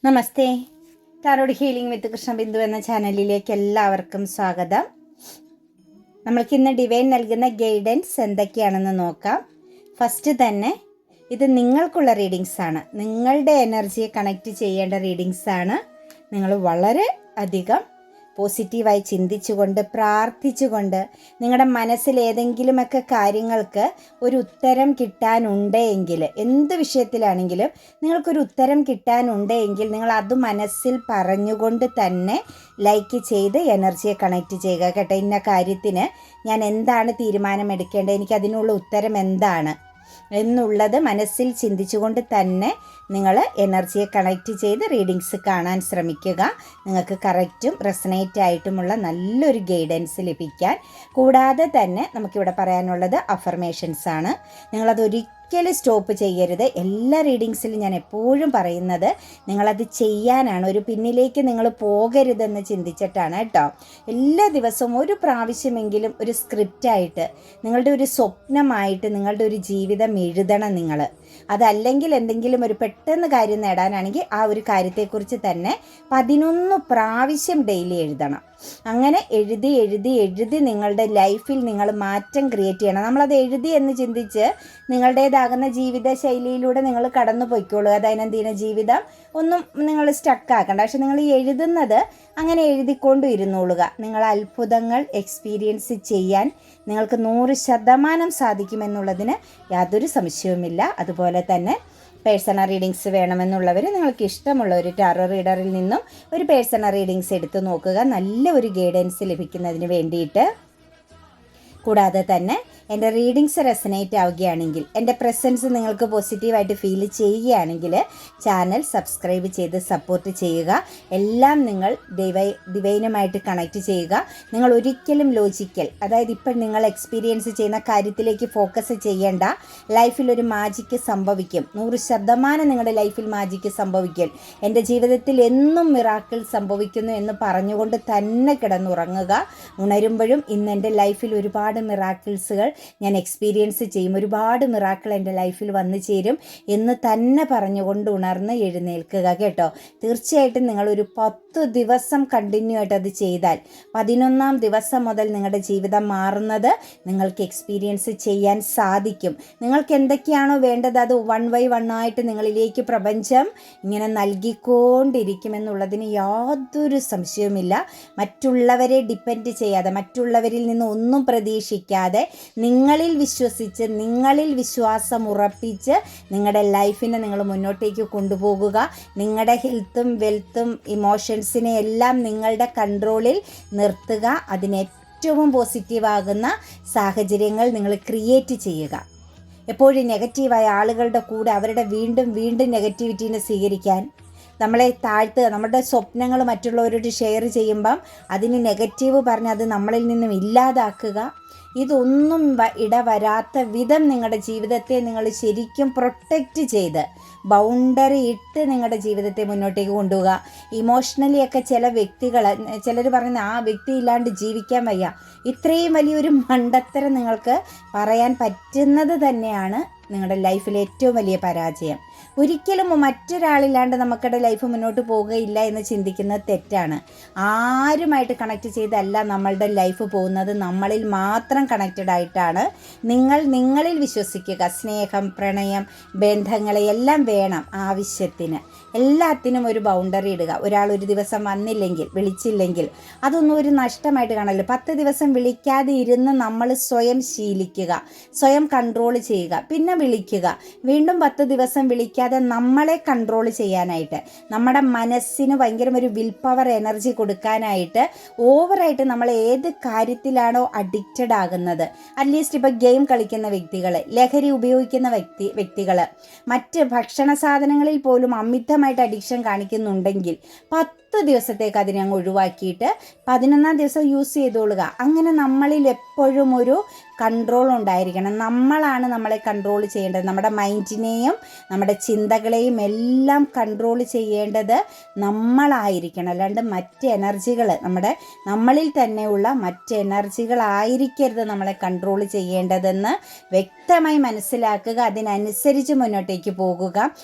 നമസ്തേ. Tarot healing വിത്ത് കൃഷ്ണബിന്ദു എന്ന ചാനലിലേക്ക് എല്ലാവർക്കും സ്വാഗതം. നമ്മൾക്കിന്ന് ഡിവൈൻ നൽകുന്ന ഗൈഡൻസ് എന്തൊക്കെയാണെന്ന് നോക്കാം. ഫസ്റ്റ് തന്നെ ഇത് നിങ്ങൾക്കുള്ള റീഡിങ്സ് ആണ്. നിങ്ങളുടെ എനർജിയെ കണക്റ്റ് ചെയ്യേണ്ട റീഡിങ്സ് ആണ്. നിങ്ങൾ വളരെ അധികം പോസിറ്റീവായി ചിന്തിച്ചുകൊണ്ട് പ്രാർത്ഥിച്ചുകൊണ്ട് നിങ്ങളുടെ മനസ്സിൽ ഏതെങ്കിലുമൊക്കെ കാര്യങ്ങൾക്ക് ഒരു ഉത്തരം കിട്ടാനുണ്ടെങ്കിൽ, എന്ത് വിഷയത്തിലാണെങ്കിലും നിങ്ങൾക്കൊരു ഉത്തരം കിട്ടാനുണ്ടെങ്കിൽ നിങ്ങൾ അത് മനസ്സിൽ പറഞ്ഞുകൊണ്ട് തന്നെ ലൈക്ക് ചെയ്ത് എനർജിയെ കണക്റ്റ് ചെയ്യുക കേട്ടോ. ഇന്ന കാര്യത്തിന് ഞാൻ എന്താണ് തീരുമാനമെടുക്കേണ്ടത്, എനിക്കതിനുള്ള ഉത്തരം എന്താണ് എന്നുള്ളത് മനസ്സിൽ ചിന്തിച്ചുകൊണ്ട് തന്നെ നിങ്ങൾ എനർജിയെ കണക്റ്റ് ചെയ്ത് റീഡിങ്സ് കാണാൻ ശ്രമിക്കുക. നിങ്ങൾക്ക് കറക്റ്റും റെസനേറ്റ് ആയിട്ടുമുള്ള നല്ലൊരു ഗൈഡൻസ് ലഭിക്കാൻ. കൂടാതെ തന്നെ നമുക്കിവിടെ പറയാനുള്ളത് അഫർമേഷൻസ് ആണ്. നിങ്ങളതൊരിക്കലും സ്റ്റോപ്പ് ചെയ്യരുത്. എല്ലാ റീഡിങ്സിലും ഞാൻ എപ്പോഴും പറയുന്നത് നിങ്ങളത് ചെയ്യാനാണ്, ഒരു പിന്നിലേക്ക് നിങ്ങൾ പോകരുതെന്ന് ചിന്തിച്ചിട്ടാണ് കേട്ടോ. എല്ലാ ദിവസവും ഒരു പ്രാവശ്യമെങ്കിലും ഒരു സ്ക്രിപ്റ്റായിട്ട് നിങ്ങളുടെ ഒരു സ്വപ്നമായിട്ട് നിങ്ങളുടെ ഒരു ജീവിതം എഴുതണം നിങ്ങൾ. അതല്ലെങ്കിൽ എന്തെങ്കിലും ഒരു പെട്ടെന്ന് കാര്യം നേടാനാണെങ്കിൽ ആ ഒരു കാര്യത്തെക്കുറിച്ച് തന്നെ 11 പ്രാവശ്യം ഡെയിലി എഴുതണം. അങ്ങനെ എഴുതി എഴുതി എഴുതി നിങ്ങളുടെ ലൈഫിൽ നിങ്ങൾ മാറ്റം ക്രിയേറ്റ് ചെയ്യണം. നമ്മളത് എഴുതി എന്ന് ചിന്തിച്ച് നിങ്ങളുടേതാകുന്ന ജീവിത ശൈലിയിലൂടെ നിങ്ങൾ കടന്നു പോയിക്കോളുക. ദൈനംദിന ജീവിതം ഒന്നും നിങ്ങൾ സ്റ്റക്കാക്കണ്ട. പക്ഷെ നിങ്ങൾ ഈ എഴുതുന്നത് അങ്ങനെ എഴുതിക്കൊണ്ടു ഇരുന്നോളുക. നിങ്ങൾ അത്ഭുതങ്ങൾ എക്സ്പീരിയൻസ് ചെയ്യാൻ നിങ്ങൾക്ക് 100% സാധിക്കുമെന്നുള്ളതിന് യാതൊരു സംശയവുമില്ല. അതുപോലെ തന്നെ പേഴ്സണൽ റീഡിങ്സ് വേണമെന്നുള്ളവർ നിങ്ങൾക്ക് ഇഷ്ടമുള്ള ഒരു ടാറോ റീഡറിൽ നിന്നും ഒരു പേഴ്സണൽ റീഡിങ്സ് എടുത്ത് നോക്കുക, നല്ല ഒരു ഗൈഡൻസ് ലഭിക്കുന്നതിന് വേണ്ടിയിട്ട്. കൂടാതെ തന്നെ എൻ്റെ റീഡിങ്സ് റെസനേറ്റ് ആവുകയാണെങ്കിൽ, എൻ്റെ പ്രസൻസ് നിങ്ങൾക്ക് പോസിറ്റീവായിട്ട് ഫീൽ ചെയ്യുകയാണെങ്കിൽ ചാനൽ സബ്സ്ക്രൈബ് ചെയ്ത് സപ്പോർട്ട് ചെയ്യുക. എല്ലാം നിങ്ങൾ ഡിവൈനുമായിട്ട് കണക്റ്റ് ചെയ്യുക. നിങ്ങൾ ഒരിക്കലും ലോജിക്കൽ, അതായത് ഇപ്പം നിങ്ങൾ എക്സ്പീരിയൻസ് ചെയ്യുന്ന കാര്യത്തിലേക്ക് ഫോക്കസ് ചെയ്യേണ്ട. ലൈഫിലൊരു മാജിക്ക് സംഭവിക്കും. 100% നിങ്ങളുടെ ലൈഫിൽ മാജിക്ക് സംഭവിക്കും. എൻ്റെ ജീവിതത്തിൽ എന്നും മിറാക്കിൾ സംഭവിക്കുന്നു എന്ന് പറഞ്ഞുകൊണ്ട് തന്നെ കിടന്നുറങ്ങുക. ഉണരുമ്പോഴും ഇന്ന് എൻ്റെ ലൈഫിൽ ഒരുപാട് മിറാക്കിൾസുകൾ ഞാൻ എക്സ്പീരിയൻസ് ചെയ്യും, ഒരുപാട് മിറാക്കിൾ എൻ്റെ ലൈഫിൽ വന്നു ചേരും എന്ന് തന്നെ പറഞ്ഞുകൊണ്ട് ഉണർന്ന് എഴുന്നേൽക്കുക കേട്ടോ. തീർച്ചയായിട്ടും നിങ്ങളൊരു 10 ദിവസം കണ്ടിന്യൂ ആയിട്ട് അത് ചെയ്താൽ 11ാം ദിവസം മുതൽ നിങ്ങളുടെ ജീവിതം മാറുന്നത് നിങ്ങൾക്ക് എക്സ്പീരിയൻസ് ചെയ്യാൻ സാധിക്കും. നിങ്ങൾക്ക് എന്തൊക്കെയാണോ വേണ്ടത് അത് 1 by 1 ആയിട്ട് നിങ്ങളിലേക്ക് പ്രപഞ്ചം ഇങ്ങനെ നൽകിക്കൊണ്ടിരിക്കുമെന്നുള്ളതിന് യാതൊരു സംശയവുമില്ല. മറ്റുള്ളവരെ ഡിപ്പെൻഡ് ചെയ്യാതെ, മറ്റുള്ളവരിൽ നിന്ന് ഒന്നും പ്രതീക്ഷിക്കാതെ നിങ്ങളിൽ വിശ്വസിച്ച്, നിങ്ങളിൽ വിശ്വാസം ഉറപ്പിച്ച് നിങ്ങളുടെ ലൈഫിനെ നിങ്ങൾ മുന്നോട്ടേക്ക് കൊണ്ടുപോകുക. നിങ്ങളുടെ ഹെൽത്തും വെൽത്തും ഇമോഷൻസിനെ എല്ലാം നിങ്ങളുടെ കൺട്രോളിൽ നിർത്തുക. അതിന് ഏറ്റവും പോസിറ്റീവാകുന്ന സാഹചര്യങ്ങൾ നിങ്ങൾ ക്രിയേറ്റ് ചെയ്യുക. എപ്പോഴും നെഗറ്റീവായ ആളുകളുടെ കൂടെ അവരുടെ വീണ്ടും വീണ്ടും നെഗറ്റിവിറ്റീനെ സ്വീകരിക്കാൻ, നമ്മളെ താഴ്ത്തുക, നമ്മുടെ സ്വപ്നങ്ങൾ മറ്റുള്ളവരോട് ഷെയർ ചെയ്യുമ്പം അതിന് നെഗറ്റീവ് പറഞ്ഞ് അത് നമ്മളിൽ നിന്നും ഇല്ലാതാക്കുക. ഇതൊന്നും ഇടവരാത്ത വിധം നിങ്ങളുടെ ജീവിതത്തെ നിങ്ങൾ ശരിക്കും പ്രൊട്ടക്റ്റ് ചെയ്ത് ബൗണ്ടറി ഇട്ട് നിങ്ങളുടെ ജീവിതത്തെ മുന്നോട്ടേക്ക് കൊണ്ടുപോകുക. ഇമോഷണലി ഒക്കെ ചിലർ പറയുന്ന ആ വ്യക്തി ഇല്ലാണ്ട് ജീവിക്കാൻ വയ്യ, ഇത്രയും വലിയൊരു മണ്ടത്തരം നിങ്ങൾക്ക് പറയാൻ പറ്റുന്നത് തന്നെയാണ് നിങ്ങളുടെ ലൈഫിലെ ഏറ്റവും വലിയ പരാജയം. ഒരിക്കലും മറ്റൊരാളില്ലാണ്ട് നമുക്കുടെ ലൈഫ് മുന്നോട്ട് പോവുകയില്ല എന്ന് ചിന്തിക്കുന്നത് തെറ്റാണ്. ആരുമായിട്ട് കണക്റ്റ് ചെയ്തല്ല നമ്മളുടെ ലൈഫ് പോകുന്നത്, നമ്മളിൽ മാത്രം കണക്റ്റഡ് ആയിട്ടാണ്. നിങ്ങളിൽ വിശ്വസിക്കുക. സ്നേഹം, പ്രണയം, ബന്ധങ്ങളെ എല്ലാം വേണം ആവശ്യത്തിന്. എല്ലാത്തിനും ഒരു ബൗണ്ടറി ഇടുക. ഒരാൾ ഒരു ദിവസം വന്നില്ലെങ്കിൽ, വിളിച്ചില്ലെങ്കിൽ അതൊന്നും ഒരു നഷ്ടമായിട്ട് കാണല്ലോ. 10 ദിവസം വിളിക്കാതെ ഇരുന്ന് നമ്മൾ സ്വയം ശീലിക്കുക, സ്വയം കൺട്രോൾ ചെയ്യുക, പിന്നെ വിളിക്കുക. വീണ്ടും 10 ദിവസം വിളിക്കാതെ നമ്മളെ കൺട്രോൾ ചെയ്യാനായിട്ട്, നമ്മുടെ മനസ്സിന് ഭയങ്കര ഒരു വിൽ പവർ എനർജി കൊടുക്കാനായിട്ട് ഓവറായിട്ട് നമ്മൾ ഏത് കാര്യത്തിലാണോ അഡിക്റ്റഡ് ആകുന്നത്, അറ്റ്ലീസ്റ്റ് ഇപ്പോൾ ഗെയിം കളിക്കുന്ന വ്യക്തികൾ, ലഹരി ഉപയോഗിക്കുന്ന വ്യക്തികൾ, മറ്റ് ഭക്ഷണ സാധനങ്ങളിൽ പോലും അമിതമായിട്ട് അഡിക്ഷൻ കാണിക്കുന്നുണ്ടെങ്കിൽ 10 ദിവസത്തേക്ക് അതിനെ അങ്ങ് ഒഴിവാക്കിയിട്ട് 11ാം ദിവസം യൂസ് ചെയ്തോളുക. അങ്ങനെ നമ്മളിൽ എപ്പോഴും ഒരു കൺട്രോൾ ഉണ്ടായിരിക്കണം. നമ്മളാണ് നമ്മളെ കൺട്രോൾ ചെയ്യേണ്ടത്. നമ്മുടെ മൈൻഡിനെയും നമ്മുടെ ചിന്തകളെയും എല്ലാം കൺട്രോൾ ചെയ്യേണ്ടത് നമ്മളായിരിക്കണം. അല്ലാണ്ട് മറ്റ് എനർജികൾ, നമ്മളിൽ തന്നെയുള്ള മറ്റ് എനർജികളായിരിക്കരുത് നമ്മളെ കൺട്രോൾ ചെയ്യേണ്ടതെന്ന് വ്യക്തമായി മനസ്സിലാക്കുക. അതിനനുസരിച്ച് മുന്നോട്ടേക്ക് പോകുക.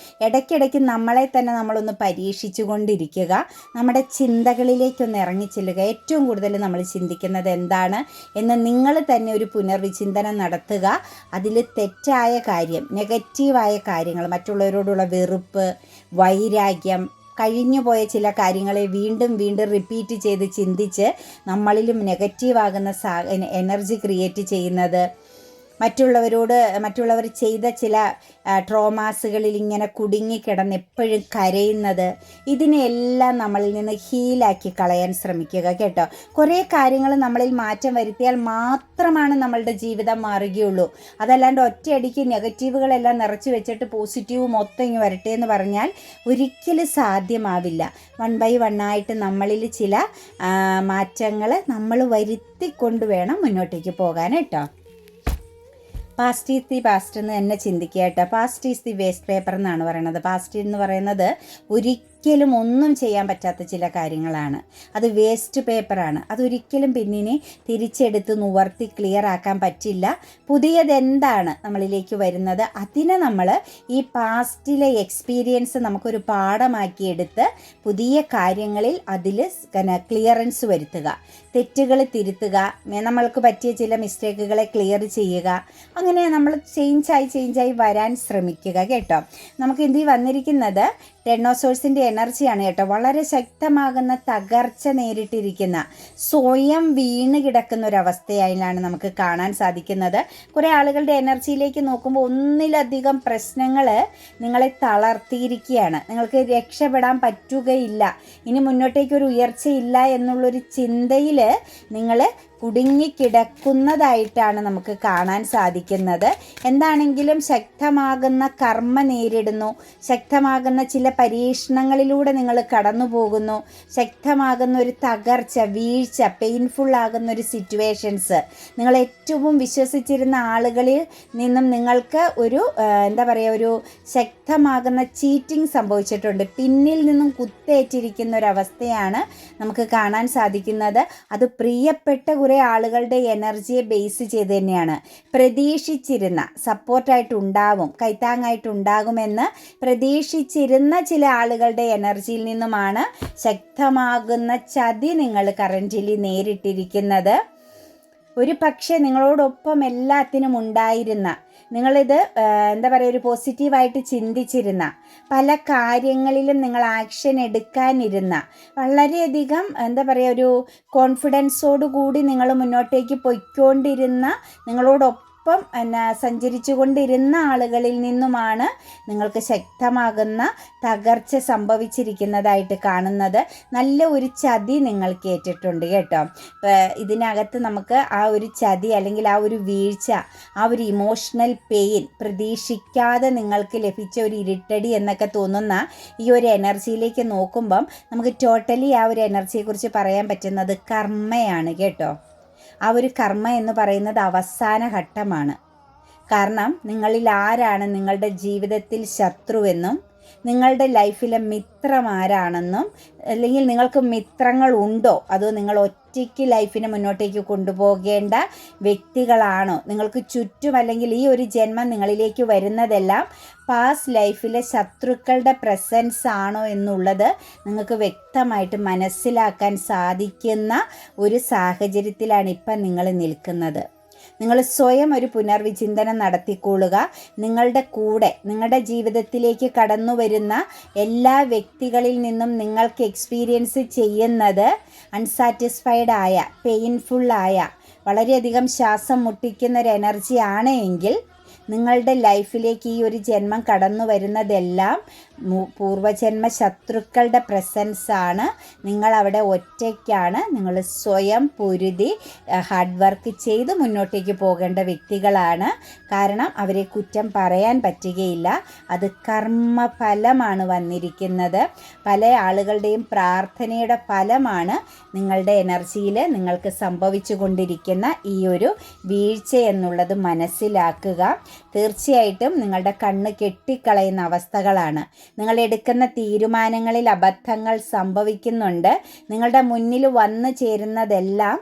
ഇടയ്ക്കിടയ്ക്ക് നമ്മളെ തന്നെ നമ്മളൊന്ന് പരീക്ഷിച്ചു കൊണ്ടിരിക്കുക. നമ്മുടെ ചിന്തകളിലേക്കൊന്ന് ഇറങ്ങിച്ചെല്ലുക. ഏറ്റവും കൂടുതൽ നമ്മൾ ചിന്തിക്കുന്നത് എന്താണ് എന്ന് നിങ്ങൾ തന്നെ ഒരു പുനർവിചിന്തനം നടത്തുക. അതിൽ തെറ്റായ കാര്യം, നെഗറ്റീവായ കാര്യങ്ങൾ, മറ്റുള്ളവരോടുള്ള വെറുപ്പ്, വൈരാഗ്യം, കഴിഞ്ഞുപോയ ചില കാര്യങ്ങളെ വീണ്ടും വീണ്ടും റിപ്പീറ്റ് ചെയ്ത് ചിന്തിച്ച് നമ്മളിലും നെഗറ്റീവാകുന്ന എനർജി ക്രിയേറ്റ് ചെയ്യുന്നത്, മറ്റുള്ളവർ ചെയ്ത ചില ട്രോമാസുകളിൽ ഇങ്ങനെ കുടുങ്ങിക്കിടന്ന് എപ്പോഴും കരയുന്നത്, ഇതിനെല്ലാം നമ്മളിൽ നിന്ന് ഹീലാക്കി കളയാൻ ശ്രമിക്കുക കേട്ടോ. കുറേ കാര്യങ്ങൾ നമ്മളിൽ മാറ്റം വരുത്തിയാൽ മാത്രമാണ് നമ്മളുടെ ജീവിതം മാറുകയുള്ളൂ. അതല്ലാണ്ട് ഒറ്റയടിക്ക് നെഗറ്റീവുകളെല്ലാം നിറച്ച് വെച്ചിട്ട് പോസിറ്റീവ് മൊത്തം ഇങ്ങ് വരട്ടെ എന്ന് പറഞ്ഞാൽ ഒരിക്കലും സാധ്യമാവില്ല. 1 by 1 ആയിട്ട് നമ്മളിൽ ചില മാറ്റങ്ങൾ നമ്മൾ വരുത്തിക്കൊണ്ട് വേണം മുന്നോട്ടേക്ക് പോകാൻ കേട്ടോ. പാസ്റ്റ് ഈസ് ദി പാസ്റ്റ് എന്ന് തന്നെ ചിന്തിക്കുക കേട്ടോ. Past is the waste paper എന്നാണ് പറയുന്നത്. പാസ്റ്റ് എന്ന് പറയുന്നത് ഒരിക്കലും ഒന്നും ചെയ്യാൻ പറ്റാത്ത ചില കാര്യങ്ങളാണ്. അത് വേസ്റ്റ് പേപ്പറാണ്. അതൊരിക്കലും പിന്നിനെ തിരിച്ചെടുത്ത് നിവർത്തി ക്ലിയർ ആക്കാൻ പറ്റില്ല. പുതിയതെന്താണ് നമ്മളിലേക്ക് വരുന്നത്, അതിനെ നമ്മൾ ഈ പാസ്റ്റിലെ എക്സ്പീരിയൻസ് നമുക്കൊരു പാഠമാക്കിയെടുത്ത് പുതിയ കാര്യങ്ങളിൽ അതിൽ ക്ലിയറൻസ് വരുത്തുക, തെറ്റുകൾ തിരുത്തുക, നമ്മൾക്ക് പറ്റിയ ചില മിസ്റ്റേക്കുകളെ ക്ലിയർ ചെയ്യുക. അങ്ങനെ നമ്മൾ ചേഞ്ചായി വരാൻ ശ്രമിക്കുക കേട്ടോ. നമുക്ക് ഇതിൽ വന്നിരിക്കുന്നത് 10 ഓഫ് സോഴ്സിൻ്റെ എനർജിയാണ് കേട്ടോ. വളരെ ശക്തമാകുന്ന തകർച്ച നേരിട്ടിരിക്കുന്ന, സ്വയം വീണ് കിടക്കുന്ന ഒരവസ്ഥയായിട്ടാണ് നമുക്ക് കാണാൻ സാധിക്കുന്നത്. കുറേ ആളുകളുടെ എനർജിയിലേക്ക് നോക്കുമ്പോൾ ഒന്നിലധികം പ്രശ്നങ്ങൾ നിങ്ങളെ തളർത്തിയിരിക്കുകയാണ്. നിങ്ങൾക്ക് രക്ഷപ്പെടാൻ പറ്റുകയില്ല, ഇനി മുന്നോട്ടേക്കൊരു ഉയർച്ചയില്ല എന്നുള്ളൊരു ചിന്തയിൽ നിങ്ങൾ കുടുങ്ങിക്കിടക്കുന്നതായിട്ടാണ് നമുക്ക് കാണാൻ സാധിക്കുന്നത്. എന്താണെങ്കിലും ശക്തമാകുന്ന കർമ്മ നേരിടുന്നു, ശക്തമാകുന്ന ചില പരീക്ഷണങ്ങളിലൂടെ നിങ്ങൾ കടന്നു പോകുന്നു, ശക്തമാകുന്ന ഒരു തകർച്ച, വീഴ്ച, പെയിൻഫുള്ളാകുന്ന ഒരു സിറ്റുവേഷൻസ്, നിങ്ങൾ ഏറ്റവും വിശ്വസിച്ചിരുന്ന ആളുകളിൽ നിന്നും നിങ്ങൾക്ക് ഒരു ഒരു ശക്തമാകുന്ന ചീറ്റിംഗ് സംഭവിച്ചിട്ടുണ്ട്. പിന്നിൽ നിന്നും കുത്തേറ്റിരിക്കുന്ന ഒരവസ്ഥയാണ് നമുക്ക് കാണാൻ സാധിക്കുന്നത്. അത് പ്രിയപ്പെട്ട കുറേ ആളുകളുടെ എനർജിയെ ബേസ് ചെയ്ത് തന്നെയാണ്. പ്രതീക്ഷിച്ചിരുന്ന സപ്പോർട്ടായിട്ടുണ്ടാവും, കൈത്താങ്ങായിട്ടുണ്ടാകുമെന്ന് പ്രതീക്ഷിച്ചിരുന്ന ചില ആളുകളുടെ എനർജിയിൽ നിന്നുമാണ് ശക്തമാകുന്ന ചതി നിങ്ങൾ കറന്റ്ലി നേരിട്ടിരിക്കുന്നത്. ഒരു പക്ഷേ നിങ്ങളോടൊപ്പം എല്ലാത്തിനും ഉണ്ടായിരുന്ന, നിങ്ങളിത് ഒരു പോസിറ്റീവായിട്ട് ചിന്തിച്ചിരുന്ന, പല കാര്യങ്ങളിലും നിങ്ങൾ ആക്ഷൻ എടുക്കാനിരുന്ന, വളരെയധികം ഒരു കോൺഫിഡൻസോടു കൂടി നിങ്ങൾ മുന്നോട്ടേക്ക് പൊയ്ക്കൊണ്ടിരുന്ന, നിങ്ങളോടൊപ്പം സഞ്ചരിച്ചു കൊണ്ടിരുന്ന ആളുകളിൽ നിന്നുമാണ് നിങ്ങൾക്ക് ശക്തമാകുന്ന തകർച്ച സംഭവിച്ചിരിക്കുന്നതായിട്ട് കാണുന്നത്. നല്ല ഒരു ചതി നിങ്ങൾക്ക് ഏറ്റിട്ടുണ്ട് കേട്ടോ. ഇതിനകത്ത് നമുക്ക് ആ ഒരു ചതി അല്ലെങ്കിൽ ആ ഒരു വീഴ്ച, ആ ഒരു ഇമോഷണൽ പെയിൻ, പ്രതീക്ഷിക്കാതെ നിങ്ങൾക്ക് ലഭിച്ച ഒരു ഇരുട്ടടി എന്നൊക്കെ തോന്നുന്ന ഈ ഒരു എനർജിയിലേക്ക് നോക്കുമ്പം നമുക്ക് ടോട്ടലി ആ ഒരു എനർജിയെക്കുറിച്ച് പറയാൻ പറ്റുന്നത് കർമ്മയാണ് കേട്ടോ. ആ ഒരു കർമ്മ എന്ന് പറയുന്നത് അവസാന ഘട്ടമാണ്. കാരണം നിങ്ങളിൽ ആരാണ് നിങ്ങളുടെ ജീവിതത്തിൽ ശത്രുവെന്നും നിങ്ങളുടെ ലൈഫിലെ മിത്രം ആരാണെന്നും, അല്ലെങ്കിൽ നിങ്ങൾക്ക് മിത്രങ്ങൾ ഉണ്ടോ, അതോ നിങ്ങൾ ഒറ്റയ്ക്ക് ലൈഫിനെ മുന്നോട്ടേക്ക് കൊണ്ടുപോകേണ്ട വ്യക്തികളാണോ, നിങ്ങൾക്ക് ചുറ്റും അല്ലെങ്കിൽ ഈ ഒരു ജന്മം നിങ്ങളിലേക്ക് വരുന്നതെല്ലാം പാസ്റ്റ് ലൈഫിലെ ശത്രുക്കളുടെ പ്രസൻസ് ആണോ എന്നുള്ളത് നിങ്ങൾക്ക് വ്യക്തമായിട്ട് മനസ്സിലാക്കാൻ സാധിക്കുന്ന ഒരു സാഹചര്യത്തിലാണ് ഇപ്പം നിങ്ങൾ നിൽക്കുന്നത്. നിങ്ങൾ സ്വയം ഒരു പുനർവിചിന്തനം നടത്തിക്കൊള്ളുക. നിങ്ങളുടെ കൂടെ, നിങ്ങളുടെ ജീവിതത്തിലേക്ക് കടന്നു വരുന്ന എല്ലാ വ്യക്തികളിൽ നിന്നും നിങ്ങൾക്ക് എക്സ്പീരിയൻസ് ചെയ്യുന്നത് അൺസാറ്റിസ്ഫൈഡ് ആയ, പെയിൻഫുള്ളായ, വളരെയധികം ശ്വാസം മുട്ടിക്കുന്ന ഒരു എനർജി ആണ് എങ്കിൽ നിങ്ങളുടെ ലൈഫിലേക്ക് ഈ ഒരു ജന്മം കടന്നു വരുന്നതെല്ലാം പൂർവജന്മ ശത്രുക്കളുടെ പ്രസൻസാണ്. നിങ്ങളവിടെ ഒറ്റയ്ക്കാണ്. നിങ്ങൾ സ്വയം പൊരുതി ഹാർഡ് വർക്ക് ചെയ്ത് മുന്നോട്ടേക്ക് പോകേണ്ട വ്യക്തികളാണ്. കാരണം അവരെ കുറ്റം പറയാൻ പറ്റുകയില്ല. അത് കർമ്മഫലമാണ് വന്നിരിക്കുന്നത്. പല ആളുകളുടെയും പ്രാർത്ഥനയുടെ ഫലമാണ് നിങ്ങളുടെ എനർജിയിൽ നിങ്ങൾക്ക് സംഭവിച്ചു കൊണ്ടിരിക്കുന്ന ഈ ഒരു വീഴ്ച എന്നുള്ളത് മനസ്സിലാക്കുക. തീർച്ചയായിട്ടും നിങ്ങളുടെ കണ്ണ് കെട്ടിക്കളയുന്ന അവസ്ഥകളാണ്. നിങ്ങൾ എടുക്കുന്ന തീരുമാനങ്ങളിൽ അബദ്ധങ്ങൾ സംഭവിക്കുന്നുണ്ട്. നിങ്ങളുടെ മുന്നിൽ വന്നു ചേരുന്നതെല്ലാം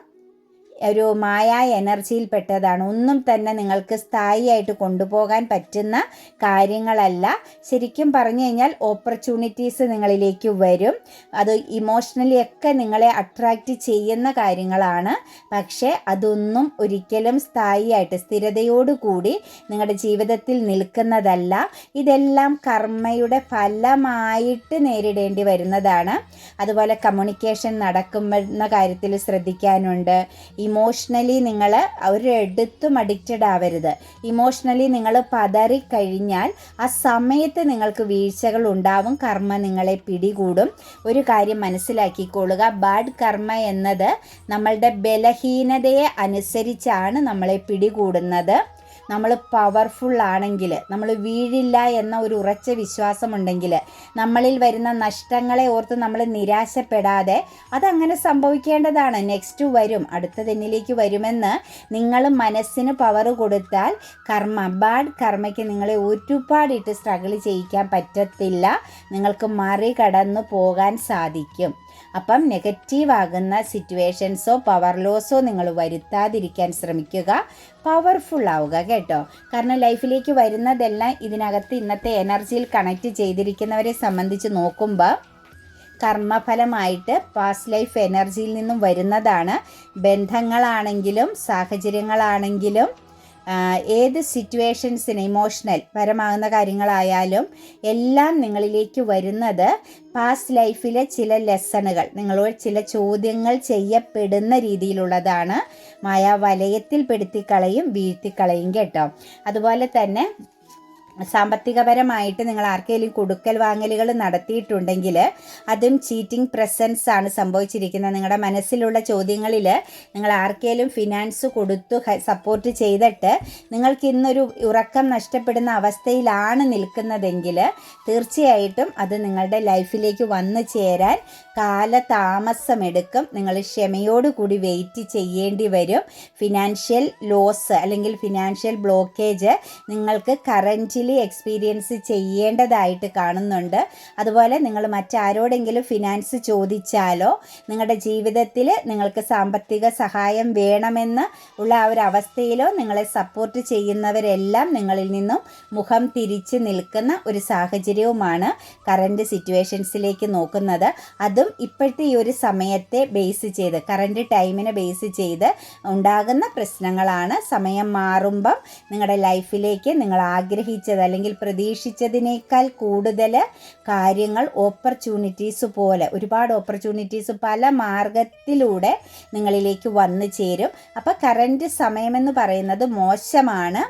ഒരു മായാ എനർജിയിൽപ്പെട്ടതാണ്. ഒന്നും തന്നെ നിങ്ങൾക്ക് സ്ഥായിയായിട്ട് കൊണ്ടുപോകാൻ പറ്റുന്ന കാര്യങ്ങളല്ല. ശരിക്കും പറഞ്ഞു കഴിഞ്ഞാൽ ഓപ്പർച്യൂണിറ്റീസ് നിങ്ങളിലേക്ക് വരും. അത് ഇമോഷണലി ഒക്കെ നിങ്ങളെ അട്രാക്റ്റ് ചെയ്യുന്ന കാര്യങ്ങളാണ്. പക്ഷേ അതൊന്നും ഒരിക്കലും സ്ഥായിയായിട്ട് സ്ഥിരതയോടുകൂടി നിങ്ങളുടെ ജീവിതത്തിൽ നിൽക്കുന്നതല്ല. ഇതെല്ലാം കർമ്മയുടെ ഫലമായിട്ട് നേരിടേണ്ടി വരുന്നതാണ്. അതുപോലെ കമ്മ്യൂണിക്കേഷൻ നടക്കുന്ന കാര്യത്തിൽ ശ്രദ്ധിക്കാനുണ്ട്. ഇമോഷണലി നിങ്ങൾ ഒരിടത്തും അഡിക്റ്റഡ് ആവരുത്. ഇമോഷണലി നിങ്ങൾ പതറിക്കഴിഞ്ഞാൽ ആ സമയത്ത് നിങ്ങൾക്ക് വീഴ്ചകൾ ഉണ്ടാവും. കർമ്മ നിങ്ങളെ പിടികൂടും. ഒരു കാര്യം മനസ്സിലാക്കിക്കൊള്ളുക, ബാഡ് കർമ്മ എന്നത് നമ്മളുടെ ബലഹീനതയെ അനുസരിച്ചാണ് നമ്മളെ പിടികൂടുന്നത്. നമ്മൾ പവർഫുൾ ആണെങ്കിൽ, നമ്മൾ വീഴില്ല എന്ന ഒരു ഉറച്ച വിശ്വാസമുണ്ടെങ്കിൽ, നമ്മളിൽ വരുന്ന നഷ്ടങ്ങളെ ഓർത്ത് നമ്മൾ നിരാശപ്പെടാതെ അതങ്ങനെ സംഭവിക്കേണ്ടതാണ്, നെക്സ്റ്റ് വരും, അടുത്തതെന്നിലേക്ക് വരുമെന്ന് നിങ്ങൾ മനസ്സിന് പവർ കൊടുത്താൽ ബാഡ് കർമ്മയ്ക്ക് നിങ്ങളെ ഒരുപാടിട്ട് സ്ട്രഗിൾ ചെയ്യിക്കാൻ പറ്റത്തില്ല. നിങ്ങൾക്ക് മറികടന്നു പോകാൻ സാധിക്കും. അപ്പം നെഗറ്റീവ് ആകുന്ന സിറ്റുവേഷൻസോ പവർ ലോസോ നിങ്ങൾ വരുത്താതിരിക്കാൻ ശ്രമിക്കുക. പവർഫുൾ ആവുക കേട്ടോ. കാരണം ലൈഫിലേക്ക് വരുന്നതെല്ലാം ഇതിനകത്ത് ഇന്നത്തെ എനർജിയിൽ കണക്റ്റ് ചെയ്തിരിക്കുന്നവരെ സംബന്ധിച്ച് നോക്കുമ്പോൾ കർമ്മഫലമായിട്ട് പാസ്റ്റ് ലൈഫ് എനർജിയിൽ നിന്നും വരുന്നതാണ്. ബന്ധങ്ങളാണെങ്കിലും സാഹചര്യങ്ങളാണെങ്കിലും ഏത് സിറ്റുവേഷൻസിന് ഇമോഷണൽ പരമാകുന്ന കാര്യങ്ങളായാലും എല്ലാം നിങ്ങളിലേക്ക് വരുന്നത് പാസ്റ്റ് ലൈഫിലെ ചില ലെസണുകൾ, നിങ്ങളോട് ചില ചോദ്യങ്ങൾ ചെയ്യപ്പെടുന്ന രീതിയിലുള്ളതാണ്. മായാവലയത്തിൽ പെടുത്തിക്കളയും, വീഴ്ത്തിക്കളയും കേട്ടോ. അതുപോലെ തന്നെ സാമ്പത്തികപരമായിട്ട് നിങ്ങൾ ആർക്കെങ്കിലും കൊടുക്കൽ വാങ്ങലുകൾ നടത്തിയിട്ടുണ്ടെങ്കിൽ അതും ചീറ്റിംഗ് പ്രസൻസ് ആണ് സംഭവിച്ചിരിക്കുന്നത്. നിങ്ങളുടെ മനസ്സിലുള്ള ചോദ്യങ്ങളിൽ നിങ്ങൾ ആർക്കെങ്കിലും ഫിനാൻസ് കൊടുത്തു സപ്പോർട്ട് ചെയ്തിട്ട് നിങ്ങൾക്ക് ഇന്നൊരു ഉറക്കം നഷ്ടപ്പെടുന്ന അവസ്ഥയിലാണ് നിൽക്കുന്നതെങ്കിൽ തീർച്ചയായിട്ടും അത് നിങ്ങളുടെ ലൈഫിലേക്ക് വന്നു ചേരാൻ കാലതാമസമെടുക്കും. നിങ്ങൾ ക്ഷമയോടുകൂടി വെയിറ്റ് ചെയ്യേണ്ടി വരും. ഫിനാൻഷ്യൽ ലോസ് അല്ലെങ്കിൽ ഫിനാൻഷ്യൽ ബ്ലോക്കേജ് നിങ്ങൾക്ക് കറൻറ്റ് എക്സ്പീരിയൻസ് ചെയ്യേണ്ടതായിട്ട് കാണുന്നുണ്ട്. അതുപോലെ നിങ്ങൾ മറ്റാരോടെങ്കിലും ഫിനാൻസ് ചോദിച്ചാലോ നിങ്ങളുടെ ജീവിതത്തിൽ നിങ്ങൾക്ക് സാമ്പത്തിക സഹായം വേണമെന്ന് ഉള്ള ആ ഒരു അവസ്ഥയിലോ നിങ്ങളെ സപ്പോർട്ട് ചെയ്യുന്നവരെല്ലാം നിങ്ങളിൽ നിന്നും മുഖം തിരിച്ച് നിൽക്കുന്ന ഒരു സാഹചര്യവുമാണ് കറൻറ്റ് സിറ്റുവേഷൻസിലേക്ക് നോക്കുന്നത്. അതും ഇപ്പോഴത്തെ ഈ ഒരു സമയത്തെ ബേസ് ചെയ്ത്, കറൻറ്റ് ടൈമിനെ ബേസ് ചെയ്ത് ഉണ്ടാകുന്ന പ്രശ്നങ്ങളാണ്. സമയം മാറുമ്പം നിങ്ങളുടെ ലൈഫിലേക്ക് നിങ്ങൾ ആഗ്രഹിച്ച അല്ലെങ്കിൽ പ്രതീക്ഷിച്ചതിനേക്കാൾ കൂടുതൽ കാര്യങ്ങൾ ഓപ്പർച്യൂണിറ്റീസ് പോലെ ഒരുപാട് ഓപ്പർച്യൂണിറ്റീസ് പല മാർഗത്തിലൂടെ നിങ്ങളിലേക്ക് വന്നു ചേരും. അപ്പോൾ കറൻറ്റ് സമയമെന്ന് പറയുന്നത് മോശമാണ്,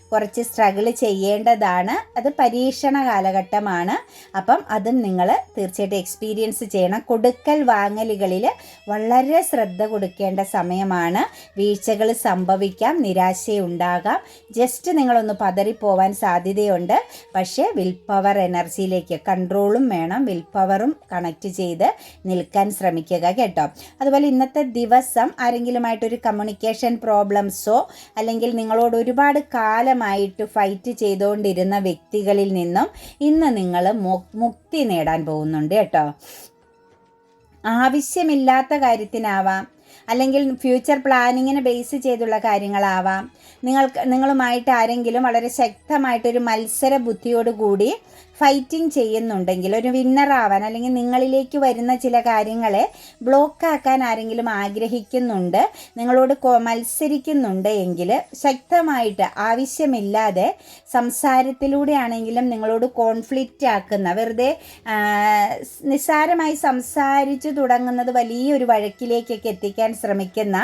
കുറച്ച് സ്ട്രഗിൾ ചെയ്യേണ്ടതാണ്. അത് പരീക്ഷണ കാലഘട്ടമാണ്. അപ്പം അതും നിങ്ങൾ തീർച്ചയായിട്ടും എക്സ്പീരിയൻസ് ചെയ്യണം. കൊടുക്കൽ വാങ്ങലുകളിൽ വളരെ ശ്രദ്ധ കൊടുക്കേണ്ട സമയമാണ്. വീഴ്ചകൾ സംഭവിക്കാം, നിരാശയുണ്ടാകാം, ജസ്റ്റ് നിങ്ങളൊന്ന് പതറിപ്പോവാൻ സാധ്യതയുണ്ട്. പക്ഷേ വിൽ പവർ എനർജിയിലേക്ക് കൺട്രോളും വേണം, വിൽ പവറും കണക്റ്റ് ചെയ്ത് നിൽക്കാൻ ശ്രമിക്കുക കേട്ടോ. അതുപോലെ ഇന്നത്തെ ദിവസം ആരെങ്കിലുമായിട്ടൊരു കമ്മ്യൂണിക്കേഷൻ പ്രോബ്ലംസോ അല്ലെങ്കിൽ നിങ്ങളോട് ഒരുപാട് കാലമായിട്ട് ഫൈറ്റ് ചെയ്തുകൊണ്ടിരുന്ന വ്യക്തികളിൽ നിന്നും ഇന്ന് നിങ്ങൾ മുക്തി നേടാൻ പോകുന്നുണ്ട് കേട്ടോ. ആവശ്യമില്ലാത്ത കാര്യത്തിനാവാം, അല്ലെങ്കിൽ ഫ്യൂച്ചർ പ്ലാനിങ്ങിനെ ബേസ് ചെയ്തുള്ള കാര്യങ്ങളാവാം. നിങ്ങളുമായിട്ട് ആരെങ്കിലും വളരെ ശക്തമായിട്ടൊരു മത്സര ബുദ്ധിയോടുകൂടി ഫൈറ്റിംഗ് ചെയ്യുന്നുണ്ടെങ്കിൽ, ഒരു വിന്നറാവാൻ അല്ലെങ്കിൽ നിങ്ങളിലേക്ക് വരുന്ന ചില കാര്യങ്ങളെ ബ്ലോക്കാക്കാൻ ആരെങ്കിലും ആഗ്രഹിക്കുന്നുണ്ട്, നിങ്ങളോട് മത്സരിക്കുന്നുണ്ട് എങ്കിൽ ശക്തമായിട്ട് ആവശ്യമില്ലാതെ സംസാരത്തിലൂടെ ആണെങ്കിലും നിങ്ങളോട് കോൺഫ്ലിക്റ്റ് ആക്കുന്ന, വെറുതെ നിസ്സാരമായി സംസാരിച്ചു തുടങ്ങുന്നത് വലിയൊരു വഴക്കിലേക്കൊക്കെ എത്തിക്കാൻ ശ്രമിക്കുന്ന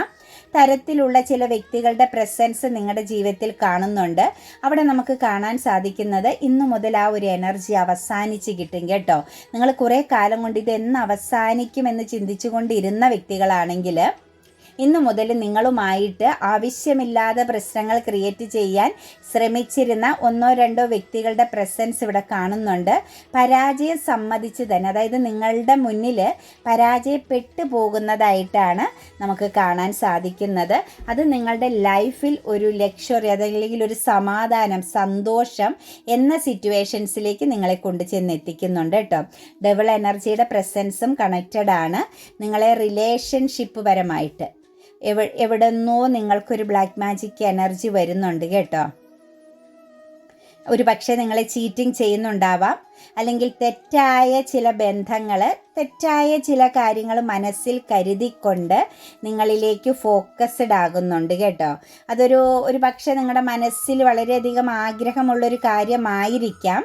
തരത്തിലുള്ള ചില വ്യക്തികളുടെ പ്രസൻസ് നിങ്ങളുടെ ജീവിതത്തിൽ കാണുന്നുണ്ട്. അവിടെ നമുക്ക് കാണാൻ സാധിക്കുന്നത് ഇന്നു മുതൽ ആ ഒരു എനർജി അവസാനിച്ച് കിട്ടും കേട്ടോ. നിങ്ങൾ കുറേ കാലം കൊണ്ട് ഇത് എന്ന് അവസാനിക്കുമെന്ന് ചിന്തിച്ചു കൊണ്ടിരുന്ന വ്യക്തികളാണെങ്കിൽ ഇന്നു മുതൽ നിങ്ങളുമായിട്ട് ആവശ്യമില്ലാതെ പ്രശ്നങ്ങൾ ക്രിയേറ്റ് ചെയ്യാൻ ശ്രമിച്ചിരുന്ന ഒന്നോ രണ്ടോ വ്യക്തികളുടെ പ്രസൻസ് ഇവിടെ കാണുന്നുണ്ട്. പരാജയം സമ്മതിച്ച് തന്നെ, അതായത് നിങ്ങളുടെ മുന്നിൽ പരാജയപ്പെട്ടു പോകുന്നതായിട്ടാണ് നമുക്ക് കാണാൻ സാധിക്കുന്നത്. അത് നിങ്ങളുടെ ലൈഫിൽ ഒരു ലക്ഷറി അതല്ലെങ്കിൽ ഒരു സമാധാനം, സന്തോഷം എന്ന സിറ്റുവേഷൻസിലേക്ക് നിങ്ങളെ കൊണ്ട് ചെന്നെത്തിക്കുന്നുണ്ട് കേട്ടോ. ഡബിൾ എനർജിയുടെ പ്രസൻസും കണക്റ്റഡ് ആണ്. നിങ്ങളെ റിലേഷൻഷിപ്പ് പരമായിട്ട് എവിടെന്നോ നിങ്ങൾക്കൊരു ബ്ലാക്ക് മാജിക് എനർജി വരുന്നുണ്ട് കേട്ടോ. ഒരു പക്ഷേ നിങ്ങളെ ചീറ്റിംഗ് ചെയ്യുന്നുണ്ടാവാം, അല്ലെങ്കിൽ തെറ്റായ ചില ബന്ധങ്ങൾ, തെറ്റായ ചില കാര്യങ്ങൾ മനസ്സിൽ കരുതിക്കൊണ്ട് നിങ്ങളിലേക്ക് ഫോക്കസ്ഡ് ആകുന്നുണ്ട് കേട്ടോ. ഒരു പക്ഷേ നിങ്ങളുടെ മനസ്സിൽ വളരെയധികം ആഗ്രഹമുള്ളൊരു കാര്യമായിരിക്കാം.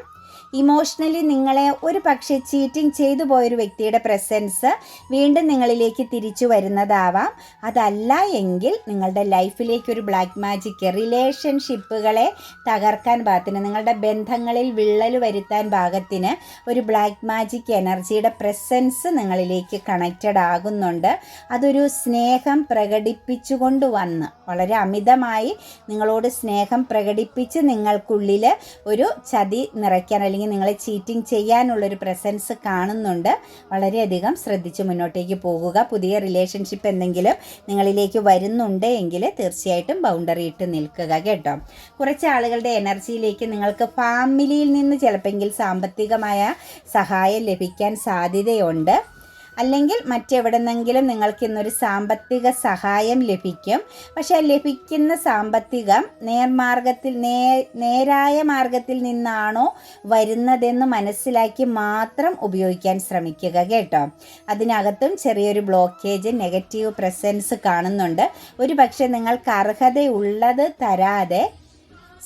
ഇമോഷണലി നിങ്ങളെ ഒരു പക്ഷേ ചീറ്റിംഗ് ചെയ്തു പോയൊരു വ്യക്തിയുടെ പ്രസൻസ് വീണ്ടും നിങ്ങളിലേക്ക് തിരിച്ചു വരുന്നതാവാം. അതല്ല എങ്കിൽ നിങ്ങളുടെ ലൈഫിലേക്ക് ഒരു ബ്ലാക്ക് മാജിക്, റിലേഷൻഷിപ്പുകളെ തകർക്കാൻ പാകത്തിന്, നിങ്ങളുടെ ബന്ധങ്ങളിൽ വിള്ളൽ വരുത്താൻ പാകത്തിന് ഒരു ബ്ലാക്ക് മാജിക് എനർജിയുടെ പ്രസൻസ് നിങ്ങളിലേക്ക് കണക്റ്റഡ് ആകുന്നുണ്ട്. അതൊരു സ്നേഹം പ്രകടിപ്പിച്ചുകൊണ്ട് വന്ന് വളരെ അമിതമായി നിങ്ങളോട് സ്നേഹം പ്രകടിപ്പിച്ച് നിങ്ങൾക്കുള്ളിൽ ഒരു ചതി നിറയ്ക്കാൻ അല്ലെങ്കിൽ നിങ്ങളെ ചീറ്റിംഗ് ചെയ്യാനുള്ളൊരു പ്രസൻസ് കാണുന്നുണ്ട്. വളരെയധികം ശ്രദ്ധിച്ച് മുന്നോട്ടേക്ക് പോകുക. പുതിയ റിലേഷൻഷിപ്പ് എന്തെങ്കിലും നിങ്ങളിലേക്ക് വരുന്നുണ്ട് എങ്കിൽ തീർച്ചയായിട്ടും ബൗണ്ടറി ഇട്ട് നിൽക്കുക കേട്ടോ. കുറച്ച് ആളുകളുടെ എനർജിയിലേക്ക് നിങ്ങൾക്ക് ഫാമിലിയിൽ നിന്ന് ചിലപ്പോൾ സാമ്പത്തികമായ സഹായം ലഭിക്കാൻ സാധ്യതയുണ്ട്. അല്ലെങ്കിൽ മറ്റെവിടെന്നെങ്കിലും നിങ്ങൾക്ക് ഇന്നൊരു സാമ്പത്തിക സഹായം ലഭിക്കും. പക്ഷേ ലഭിക്കുന്ന സാമ്പത്തികം നേരായ മാർഗത്തിൽ നിന്നാണോ വരുന്നതെന്ന് മനസ്സിലാക്കി മാത്രം ഉപയോഗിക്കാൻ ശ്രമിക്കുക കേട്ടോ. അതിനകത്തും ചെറിയൊരു ബ്ലോക്കേജ്, നെഗറ്റീവ് പ്രസൻസ് കാണുന്നുണ്ട്. ഒരു പക്ഷേ നിങ്ങൾക്ക് അർഹതയുള്ളത് തരാതെ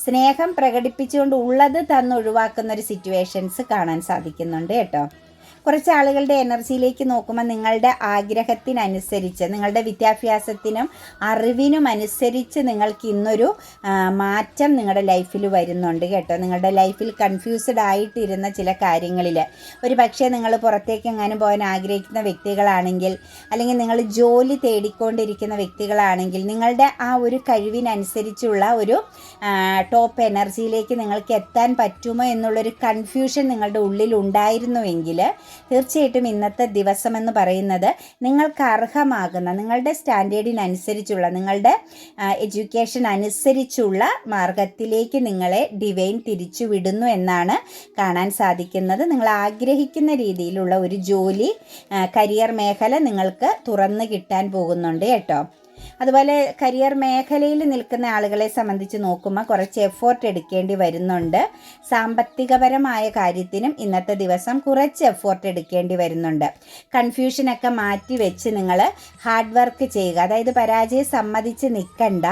സ്നേഹം പ്രകടിപ്പിച്ചുകൊണ്ട് ഉള്ളത് തന്നൊഴിവാക്കുന്നൊരു സിറ്റുവേഷൻസ് കാണാൻ സാധിക്കുന്നുണ്ട് കേട്ടോ. കുറച്ച് ആളുകളുടെ എനർജിയിലേക്ക് നോക്കുമ്പോൾ നിങ്ങളുടെ ആഗ്രഹത്തിനനുസരിച്ച്, നിങ്ങളുടെ വിദ്യാഭ്യാസത്തിനും അറിവിനും അനുസരിച്ച് നിങ്ങൾക്ക് ഇന്നൊരു മാറ്റം നിങ്ങളുടെ ലൈഫിൽ വരുന്നുണ്ട് കേട്ടോ. നിങ്ങളുടെ ലൈഫിൽ കൺഫ്യൂസ്ഡ് ആയിട്ടിരുന്ന ചില കാര്യങ്ങളിൽ ഒരു പക്ഷേ നിങ്ങൾ പുറത്തേക്ക് എങ്ങാനും പോകാൻ ആഗ്രഹിക്കുന്ന വ്യക്തികളാണെങ്കിൽ, അല്ലെങ്കിൽ നിങ്ങൾ ജോലി തേടിക്കൊണ്ടിരിക്കുന്ന വ്യക്തികളാണെങ്കിൽ, നിങ്ങളുടെ ആ ഒരു കഴിവിനനുസരിച്ചുള്ള ഒരു ടോപ്പ് എനർജിയിലേക്ക് നിങ്ങൾക്ക് എത്താൻ പറ്റുമോ എന്നുള്ളൊരു കൺഫ്യൂഷൻ നിങ്ങളുടെ ഉള്ളിൽ ഉണ്ടായിരുന്നുവെങ്കിൽ തീർച്ചയായിട്ടും ഇന്നത്തെ ദിവസം എന്ന് പറയുന്നത് നിങ്ങൾക്ക് അർഹമാകുന്ന, നിങ്ങളുടെ സ്റ്റാൻഡേർഡിനനുസരിച്ചുള്ള, നിങ്ങളുടെ എഡ്യൂക്കേഷൻ അനുസരിച്ചുള്ള മാർഗത്തിലേക്ക് നിങ്ങളെ ഡിവൈൻ തിരിച്ചു വിടുന്നു എന്നാണ് കാണാൻ സാധിക്കുന്നത്. നിങ്ങൾ ആഗ്രഹിക്കുന്ന രീതിയിലുള്ള ഒരു ജോലി, കരിയർ മേഖല നിങ്ങൾക്ക് തുറന്നു കിട്ടാൻ പോകുന്നുണ്ട് കേട്ടോ. അതുപോലെ കരിയർ മേഖലയിൽ നിൽക്കുന്ന ആളുകളെ സംബന്ധിച്ച് നോക്കുമ്പോൾ കുറച്ച് എഫേർട്ട് എടുക്കേണ്ടി വരുന്നുണ്ട്. സാമ്പത്തികപരമായ കാര്യത്തിനും ഇന്നത്തെ ദിവസം കുറച്ച് എഫേർട്ട് എടുക്കേണ്ടി വരുന്നുണ്ട്. കൺഫ്യൂഷനൊക്കെ മാറ്റി വെച്ച് നിങ്ങൾ ഹാർഡ് വർക്ക് ചെയ്യുക. അതായത് പരാജയം സമ്മതിച്ച് നിൽക്കണ്ട,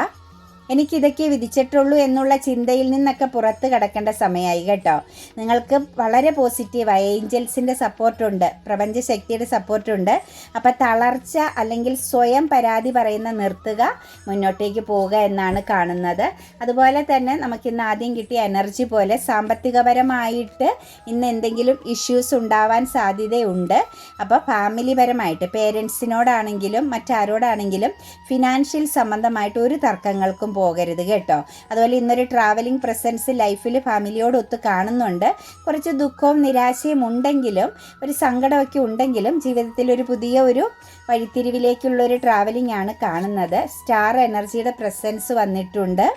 എനിക്കിതൊക്കെ വിധിച്ചിട്ടുള്ളൂ എന്നുള്ള ചിന്തയിൽ നിന്നൊക്കെ പുറത്ത് കിടക്കേണ്ട സമയമായി കേട്ടോ. നിങ്ങൾക്ക് വളരെ പോസിറ്റീവായ ഏഞ്ചൽസിൻ്റെ സപ്പോർട്ടുണ്ട്, പ്രപഞ്ചശക്തിയുടെ സപ്പോർട്ടുണ്ട്. അപ്പോൾ തളർച്ച അല്ലെങ്കിൽ സ്വയം പരാതി പറയുന്ന നിർത്തുക, മുന്നോട്ടേക്ക് പോവുക എന്നാണ് കാണുന്നത്. അതുപോലെ തന്നെ നമുക്കിന്ന് ആദ്യം കിട്ടിയ എനർജി പോലെ സാമ്പത്തികപരമായിട്ട് ഇന്ന് എന്തെങ്കിലും ഇഷ്യൂസ് ഉണ്ടാവാൻ സാധ്യതയുണ്ട്. അപ്പോൾ ഫാമിലി പരമായിട്ട് പേരൻസിനോടാണെങ്കിലും മറ്റാരോടാണെങ്കിലും ഫിനാൻഷ്യൽ സംബന്ധമായിട്ട് ഒരു തർക്കങ്ങൾക്കും പോകരുത് കേട്ടോ. അതുപോലെ ഇന്നൊരു ട്രാവലിംഗ് പ്രസൻസ് ലൈഫിൽ ഫാമിലിയോടൊത്ത് കാണുന്നുണ്ട്. കുറച്ച് ദുഃഖവും നിരാശയും ഉണ്ടെങ്കിലും, ഒരു സങ്കടമൊക്കെ ഉണ്ടെങ്കിലും ജീവിതത്തിൽ ഒരു പുതിയ ഒരു വഴിത്തിരിവിലേക്കുള്ളൊരു ട്രാവലിംഗ് ആണ് കാണുന്നത്. സ്റ്റാർ എനർജിയുടെ പ്രസൻസ് വന്നിട്ടുണ്ട്.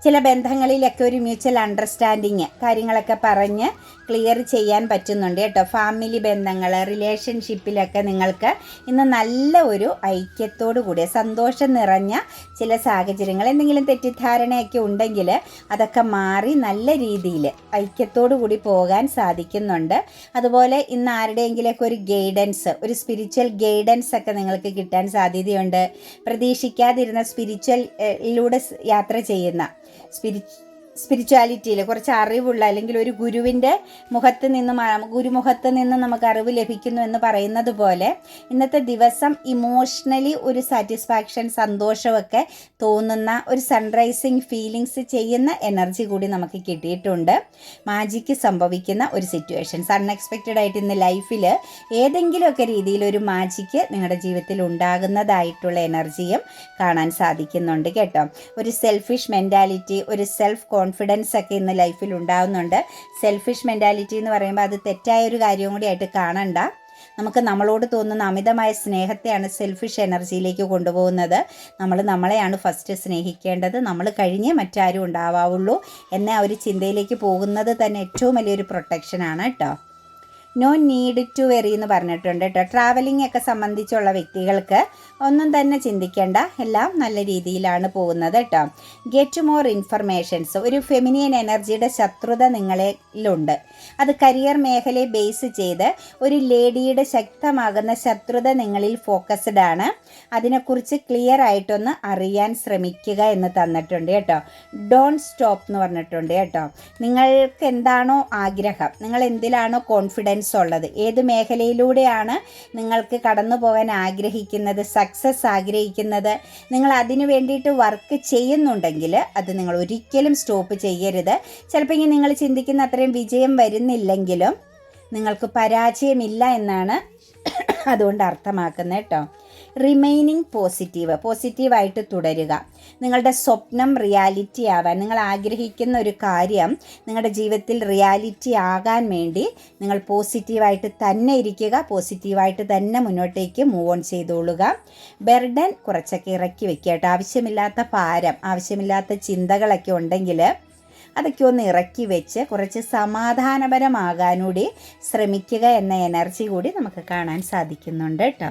ചില ബന്ധങ്ങളിലൊക്കെ ഒരു മ്യൂച്വൽ അണ്ടർസ്റ്റാൻഡിങ് കാര്യങ്ങളൊക്കെ പറഞ്ഞ് ക്ലിയർ ചെയ്യാൻ പറ്റുന്നുണ്ട് കേട്ടോ. ഫാമിലി ബന്ധങ്ങൾ, റിലേഷൻഷിപ്പിലൊക്കെ നിങ്ങൾക്ക് ഇന്ന് നല്ല ഒരു ഐക്യത്തോടു കൂടിയ സന്തോഷം നിറഞ്ഞ ചില സാഹചര്യങ്ങൾ, എന്തെങ്കിലും തെറ്റിദ്ധാരണയൊക്കെ ഉണ്ടെങ്കിൽ അതൊക്കെ മാറി നല്ല രീതിയിൽ ഐക്യത്തോടു കൂടി പോകാൻ സാധിക്കുന്നുണ്ട്. അതുപോലെ ഇന്ന് ആരുടെയെങ്കിലൊക്കെ ഒരു ഗൈഡൻസ്, ഒരു സ്പിരിച്വൽ ഗൈഡൻസ് ഒക്കെ നിങ്ങൾക്ക് കിട്ടാൻ സാധ്യതയുണ്ട്. പ്രതീക്ഷിക്കാതിരുന്ന സ്പിരിച്വലിലൂടെ യാത്ര ചെയ്യുന്ന സ്പിരിച്വാലിറ്റിയിൽ കുറച്ച് അറിവുള്ള അല്ലെങ്കിൽ ഒരു ഗുരുവിൻ്റെ ഗുരുമുഖത്ത് നിന്ന് നമുക്ക് അറിവ് ലഭിക്കുന്നു എന്ന് പറയുന്നത് പോലെ ഇന്നത്തെ ദിവസം ഇമോഷണലി ഒരു സാറ്റിസ്ഫാക്ഷൻ, സന്തോഷമൊക്കെ തോന്നുന്ന ഒരു സൺറൈസിങ് ഫീലിങ്സ് ചെയ്യുന്ന എനർജി കൂടി നമുക്ക് കിട്ടിയിട്ടുണ്ട്. മാജിക്ക് സംഭവിക്കുന്ന ഒരു സിറ്റുവേഷൻസ്, അൺഎക്സ്പെക്റ്റഡ് ആയിട്ട് ഇന്ന് ലൈഫിൽ ഏതെങ്കിലുമൊക്കെ രീതിയിൽ ഒരു മാജിക്ക് നിങ്ങളുടെ ജീവിതത്തിൽ ഉണ്ടാകുന്നതായിട്ടുള്ള എനർജിയും കാണാൻ സാധിക്കുന്നുണ്ട് കേട്ടോ. ഒരു സെൽഫിഷ് മെൻറ്റാലിറ്റി, ഒരു സെൽഫ് കോൺഫിഡൻസ് ഒക്കെ ഇന്ന് ലൈഫിൽ ഉണ്ടാകുന്നുണ്ട്. സെൽഫിഷ് മെൻറ്റാലിറ്റി എന്ന് പറയുമ്പോൾ അത് തെറ്റായൊരു കാര്യം കൂടി ആയിട്ട് കാണണ്ട. നമുക്ക് നമ്മളോട് തോന്നുന്ന അമിതമായ സ്നേഹത്തെയാണ് സെൽഫിഷ് എനർജിയിലേക്ക് കൊണ്ടുപോകുന്നത്. നമ്മളെയാണ് ഫസ്റ്റ് സ്നേഹിക്കേണ്ടത്, നമ്മൾ കഴിഞ്ഞേ മറ്റാരും ഉണ്ടാവാവുള്ളൂ എന്ന ഒരു ചിന്തയിലേക്ക് പോകുന്നത് തന്നെ ഏറ്റവും വലിയൊരു പ്രൊട്ടക്ഷനാണ് കേട്ടോ. നോ നീഡ് ടു വെറി എന്ന് പറഞ്ഞിട്ടുണ്ട് കേട്ടോ. ട്രാവലിംഗ് ഒക്കെ സംബന്ധിച്ചുള്ള വ്യക്തികൾക്ക് ഒന്നും തന്നെ ചിന്തിക്കേണ്ട, എല്ലാം നല്ല രീതിയിലാണ് പോകുന്നത് കേട്ടോ. ഗെറ്റ് മോർ ഇൻഫർമേഷൻസ്, ഒരു ഫെമിനിയൻ എനർജിയുടെ ശത്രുത നിങ്ങളിലുണ്ട്. അത് കരിയർ മേഖലയെ ബേസ് ചെയ്ത് ഒരു ലേഡിയുടെ ശക്തമാകുന്ന ശത്രുത നിങ്ങളിൽ ഫോക്കസ്ഡ് ആണ്. അതിനെക്കുറിച്ച് ക്ലിയർ ആയിട്ടൊന്ന് അറിയാൻ ശ്രമിക്കുക എന്ന് തന്നിട്ടുണ്ട് കേട്ടോ. ഡോണ്ട് സ്റ്റോപ്പ് എന്ന് പറഞ്ഞിട്ടുണ്ട് കേട്ടോ. നിങ്ങൾക്ക് എന്താണോ ആഗ്രഹം, നിങ്ങൾ എന്തിലാണോ കോൺഫിഡൻസ് ഉള്ളത്, ഏത് മേഖലയിലൂടെയാണ് നിങ്ങൾക്ക് കടന്നു പോകാൻ ആഗ്രഹിക്കുന്നത്, സക്സസ് ആഗ്രഹിക്കുന്നത്, നിങ്ങൾ അതിനു വേണ്ടിയിട്ട് വർക്ക് ചെയ്യുന്നുണ്ടെങ്കിൽ അത് നിങ്ങൾ ഒരിക്കലും സ്റ്റോപ്പ് ചെയ്യരുത്. ചിലപ്പോൾ നിങ്ങൾ ചിന്തിക്കുന്ന അത്രയും വിജയം വരുന്നില്ലെങ്കിലും നിങ്ങൾക്ക് പരാജയമില്ല എന്നാണ് അതുകൊണ്ട് അർത്ഥമാക്കുന്നത് കേട്ടോ. റിമൈനിങ് പോസിറ്റീവായിട്ട് തുടരുക. നിങ്ങളുടെ സ്വപ്നം റിയാലിറ്റി ആവാൻ, നിങ്ങൾ ആഗ്രഹിക്കുന്ന ഒരു കാര്യം നിങ്ങളുടെ ജീവിതത്തിൽ റിയാലിറ്റി ആകാൻ വേണ്ടി നിങ്ങൾ പോസിറ്റീവായിട്ട് തന്നെ ഇരിക്കുക, പോസിറ്റീവായിട്ട് തന്നെ മുന്നോട്ടേക്ക് മൂവ് ഓൺ ചെയ്തോളുക. ബർഡൻ കുറച്ചൊക്കെ ഇറക്കി വെക്കുക കേട്ടോ. ആവശ്യമില്ലാത്ത ഭാരം, ആവശ്യമില്ലാത്ത ചിന്തകളൊക്കെ ഉണ്ടെങ്കിൽ അതൊക്കെ ഒന്ന് ഇറക്കി വെച്ച് കുറച്ച് സമാധാനപരമാകാനൂടി ശ്രമിക്കുക എന്ന എനർജി കൂടി നമുക്ക് കാണാൻ സാധിക്കുന്നുണ്ട് കേട്ടോ.